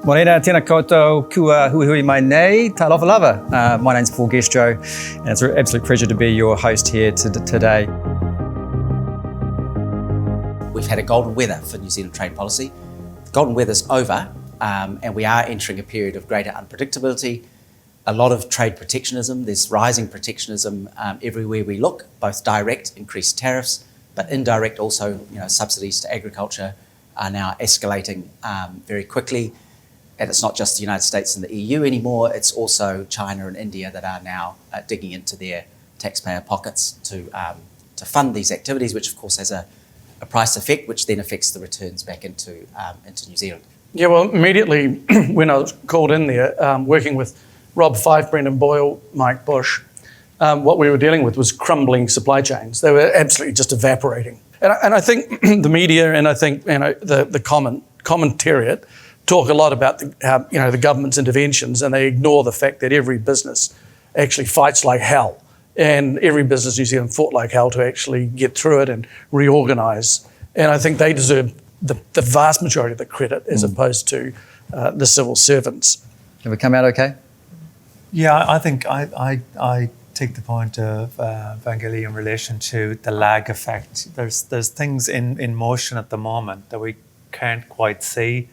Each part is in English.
Morena, tēnā koutou, kua hui mai nei, ta lofa lava. My name's Paul Gestro, and it's an absolute pleasure to be your host here today. We've had a golden weather for New Zealand trade policy. The golden weather's over, and we are entering a period of greater unpredictability, a lot of trade protectionism. There's rising protectionism everywhere we look, both direct, increased tariffs, but indirect also, subsidies to agriculture are now escalating very quickly. And it's not just the United States and the EU anymore, it's also China and India that are now digging into their taxpayer pockets to fund these activities, which of course has a price effect, which then affects the returns back into New Zealand. Yeah, well, immediately when I was called in there, working with Rob Fife, Brendan Boyle, Mike Bush, what we were dealing with was crumbling supply chains. They were absolutely just evaporating. And I think the media and I think the commentariat talk a lot about the government's interventions, and they ignore the fact that every business actually fights like hell, and every business in New Zealand fought like hell to actually get through it and reorganise. And I think they deserve the vast majority of the credit as opposed to the civil servants. Have we come out okay? Yeah, I think I take the point of Vangeli in relation to the lag effect. There's things in motion at the moment that we can't quite see.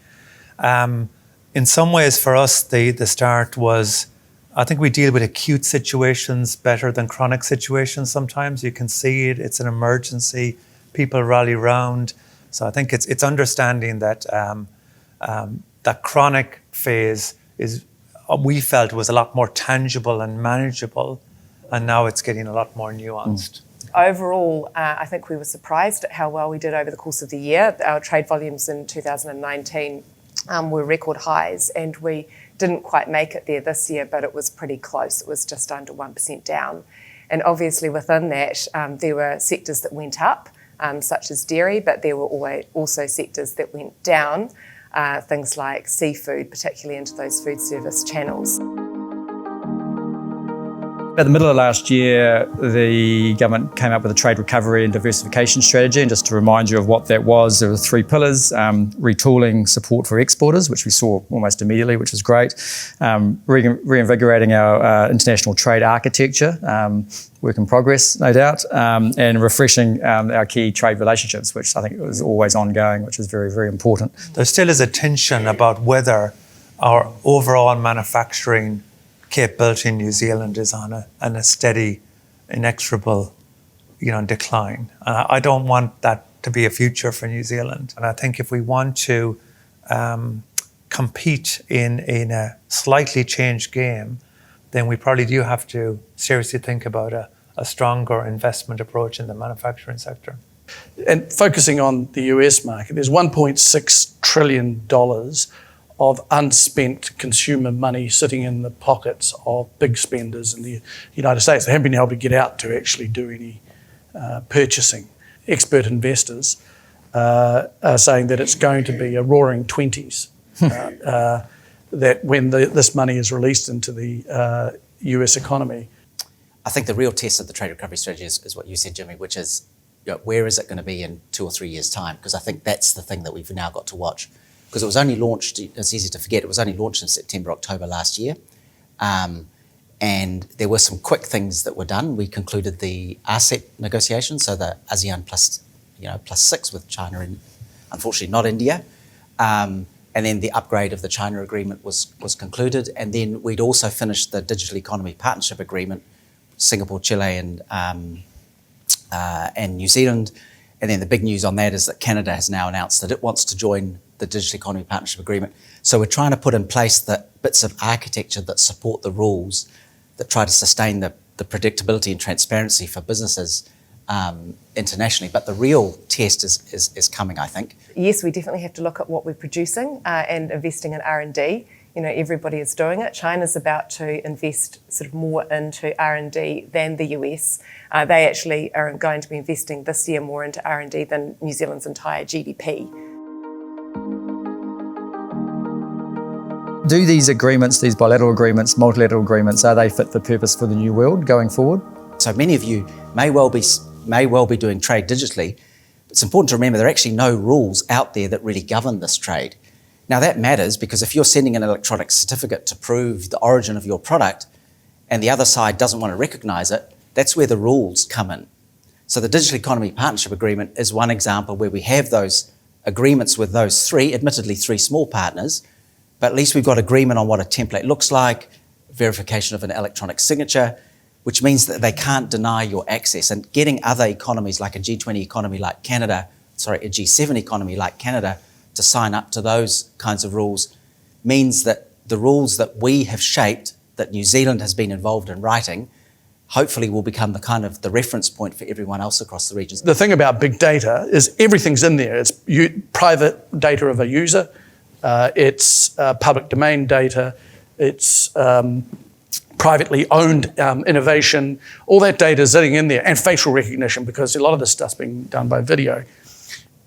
In some ways for us, the start was, I think we deal with acute situations better than chronic situations sometimes. You can see it, it's an emergency, people rally round. So I think it's understanding that that chronic phase is, we felt was a lot more tangible and manageable, and now it's getting a lot more nuanced. Overall, I think we were surprised at how well we did over the course of the year. Our trade volumes in 2019 were record highs, and we didn't quite make it there this year, but it was pretty close. It was just under 1% down. And obviously within that, there were sectors that went up, such as dairy, but there were also sectors that went down, things like seafood, particularly into those food service channels. At the middle of last year, the government came up with a trade recovery and diversification strategy. And just to remind you of what that was, there were 3 pillars: retooling support for exporters, which we saw almost immediately, which was great, reinvigorating our international trade architecture, work in progress, no doubt, and refreshing our key trade relationships, which I think was always ongoing, which is very, very important. There still is a tension about whether our overall manufacturing capability in New Zealand is on a steady, inexorable, decline. And I don't want that to be a future for New Zealand. And I think if we want to compete in a slightly changed game, then we probably do have to seriously think about a stronger investment approach in the manufacturing sector. And focusing on the US market, there's $1.6 trillion of unspent consumer money sitting in the pockets of big spenders in the United States. They haven't been able to get out to actually do any purchasing. Expert investors are saying that it's going to be a roaring 20s, that when this money is released into the US economy. I think the real test of the trade recovery strategy is what you said, Jimmy, which is where is it going to be in 2 or 3 years' time? Because I think that's the thing that we've now got to watch. Because it was only launched, it's easy to forget, it was only launched in September, October last year. And there were some quick things that were done. We concluded the RCEP negotiations, so the ASEAN plus 6 with China and unfortunately not India. And then the upgrade of the China agreement was concluded. And then we'd also finished the Digital Economy Partnership Agreement, Singapore, Chile and New Zealand. And then the big news on that is that Canada has now announced that it wants to join the Digital Economy Partnership Agreement. So we're trying to put in place the bits of architecture that support the rules, that try to sustain the predictability and transparency for businesses internationally. But the real test is coming, I think. Yes, we definitely have to look at what we're producing and investing in R&D. Everybody is doing it. China's about to invest sort of more into R&D than the US. They actually are going to be investing this year more into R&D than New Zealand's entire GDP. Do these agreements, these bilateral agreements, multilateral agreements, are they fit for purpose for the new world going forward? So many of you may well be doing trade digitally. It's important to remember there are actually no rules out there that really govern this trade. Now that matters because if you're sending an electronic certificate to prove the origin of your product and the other side doesn't want to recognise it, that's where the rules come in. So the Digital Economy Partnership Agreement is one example where we have those agreements with those three, admittedly three small partners, but at least we've got agreement on what a template looks like, verification of an electronic signature, which means that they can't deny your access. And getting other economies like a G20 economy like Canada, a G7 economy like Canada to sign up to those kinds of rules means that the rules that we have shaped, that New Zealand has been involved in writing, hopefully will become the kind of the reference point for everyone else across the regions. The thing about big data is everything's in there. It's private data of a user, it's public domain data, it's privately owned innovation, all that data is sitting in there, and facial recognition, because a lot of this stuff's being done by video.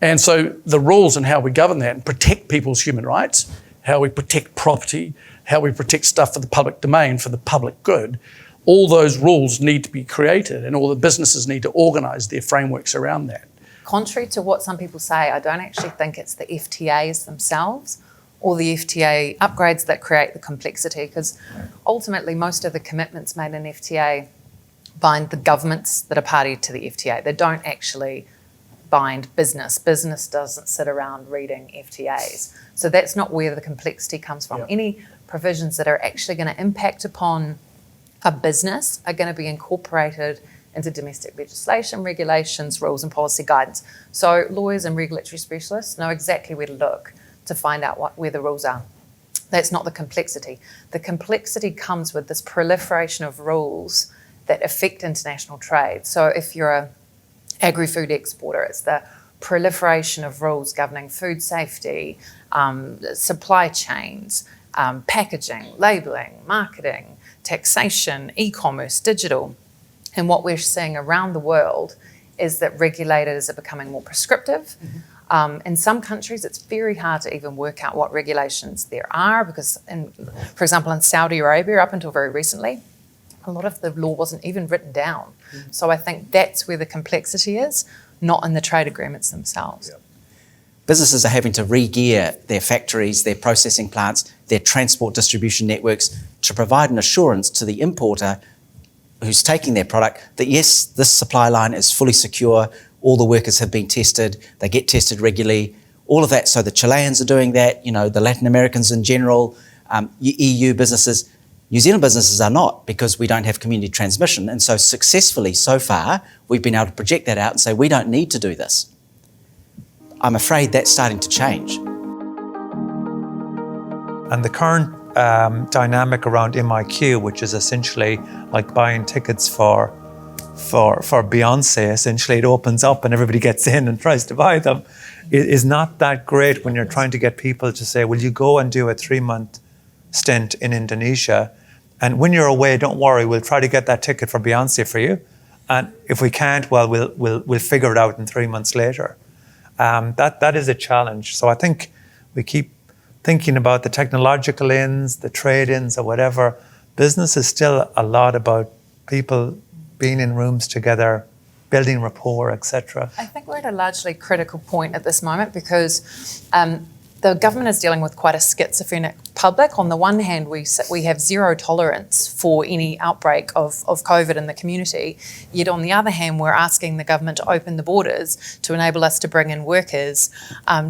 And so the rules and how we govern that and protect people's human rights, how we protect property, how we protect stuff for the public domain, for the public good, all those rules need to be created and all the businesses need to organise their frameworks around that. Contrary to what some people say, I don't actually think it's the FTAs themselves or the FTA upgrades that create the complexity, because ultimately most of the commitments made in FTA bind the governments that are party to the FTA. They don't actually bind business. Business doesn't sit around reading FTAs. So that's not where the complexity comes from. Yeah. Any provisions that are actually going to impact upon a business are going to be incorporated into domestic legislation, regulations, rules and policy guidance. So lawyers and regulatory specialists know exactly where to look to find out where the rules are. That's not the complexity. The complexity comes with this proliferation of rules that affect international trade. So if you're a agri-food exporter, it's the proliferation of rules governing food safety, supply chains, packaging, labelling, marketing, taxation, e-commerce, digital. And what we're seeing around the world is that regulators are becoming more prescriptive. In some countries, it's very hard to even work out what regulations there are because, for example, in Saudi Arabia, up until very recently, a lot of the law wasn't even written down. So I think that's where the complexity is, not in the trade agreements themselves. Yep. Businesses are having to re-gear their factories, their processing plants, their transport distribution networks to provide an assurance to the importer who's taking their product that yes, this supply line is fully secure, all the workers have been tested, they get tested regularly, all of that. So the Chileans are doing that, the Latin Americans in general, EU businesses. New Zealand businesses are not, because we don't have community transmission. And so successfully so far, we've been able to project that out and say, we don't need to do this. I'm afraid that's starting to change. And the current dynamic around MIQ, which is essentially like buying tickets for Beyonce, essentially it opens up and everybody gets in and tries to buy them, is not that great when you're trying to get people to say, will you go and do a 3-month stint in Indonesia? And when you're away, don't worry, we'll try to get that ticket for Beyonce for you. And if we can't, well, we'll figure it out in 3 months later. That is a challenge. So I think we keep thinking about the technological ins, the trade-ins or whatever. Business is still a lot about people being in rooms together, building rapport, etc. I think we're at a largely critical point at this moment because the government is dealing with quite a schizophrenic public. On the one hand, we have zero tolerance for any outbreak of COVID in the community. Yet on the other hand, we're asking the government to open the borders to enable us to bring in workers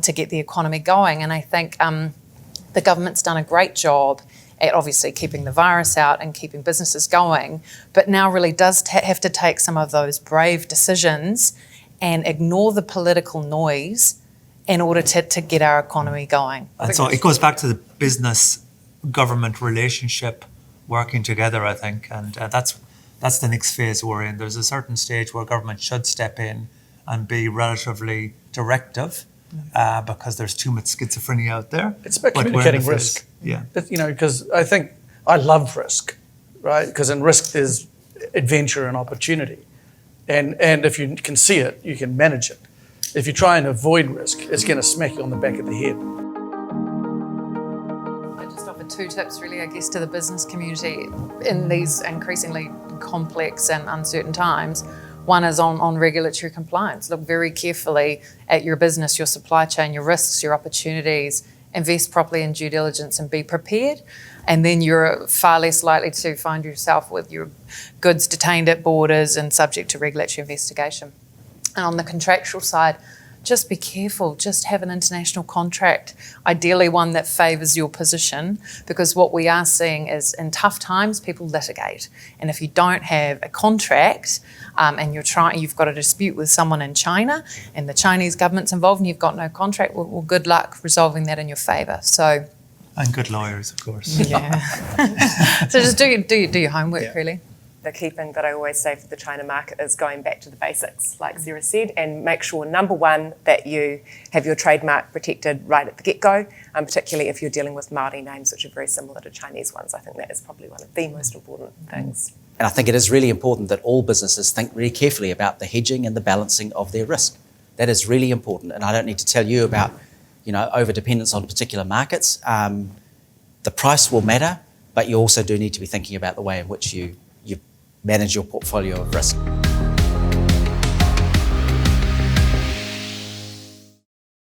to get the economy going. And I think the government's done a great job at obviously keeping the virus out and keeping businesses going, but now really does have to take some of those brave decisions and ignore the political noise in order to get our economy going. And so it goes back to the business-government relationship working together, I think, and that's the next phase we're in. There's a certain stage where government should step in and be relatively directive because there's too much schizophrenia out there. It's about But we're in communicating the phase- risk. Yeah. Because I think I love risk, right? Because in risk there's adventure and opportunity. And if you can see it, you can manage it. If you try and avoid risk, it's going to smack you on the back of the head. I just offer 2 tips really, I guess, to the business community in these increasingly complex and uncertain times. One is on regulatory compliance. Look very carefully at your business, your supply chain, your risks, your opportunities, invest properly in due diligence and be prepared, and then you're far less likely to find yourself with your goods detained at borders and subject to regulatory investigation. And on the contractual side, just be careful, just have an international contract, ideally one that favours your position, because what we are seeing is in tough times, people litigate. And if you don't have a contract and you've got a dispute with someone in China and the Chinese government's involved and you've got no contract, well good luck resolving that in your favour. So, And good lawyers, of course. yeah. So just do your homework, really. The key thing that I always say for the China market is going back to the basics, like Sarah said, and make sure, number one, that you have your trademark protected right at the get-go, particularly if you're dealing with Māori names, which are very similar to Chinese ones. I think that is probably one of the most important things. And I think it is really important that all businesses think really carefully about the hedging and the balancing of their risk. That is really important. And I don't need to tell you about, over-dependence on particular markets. The price will matter, but you also do need to be thinking about the way in which you manage your portfolio of risk.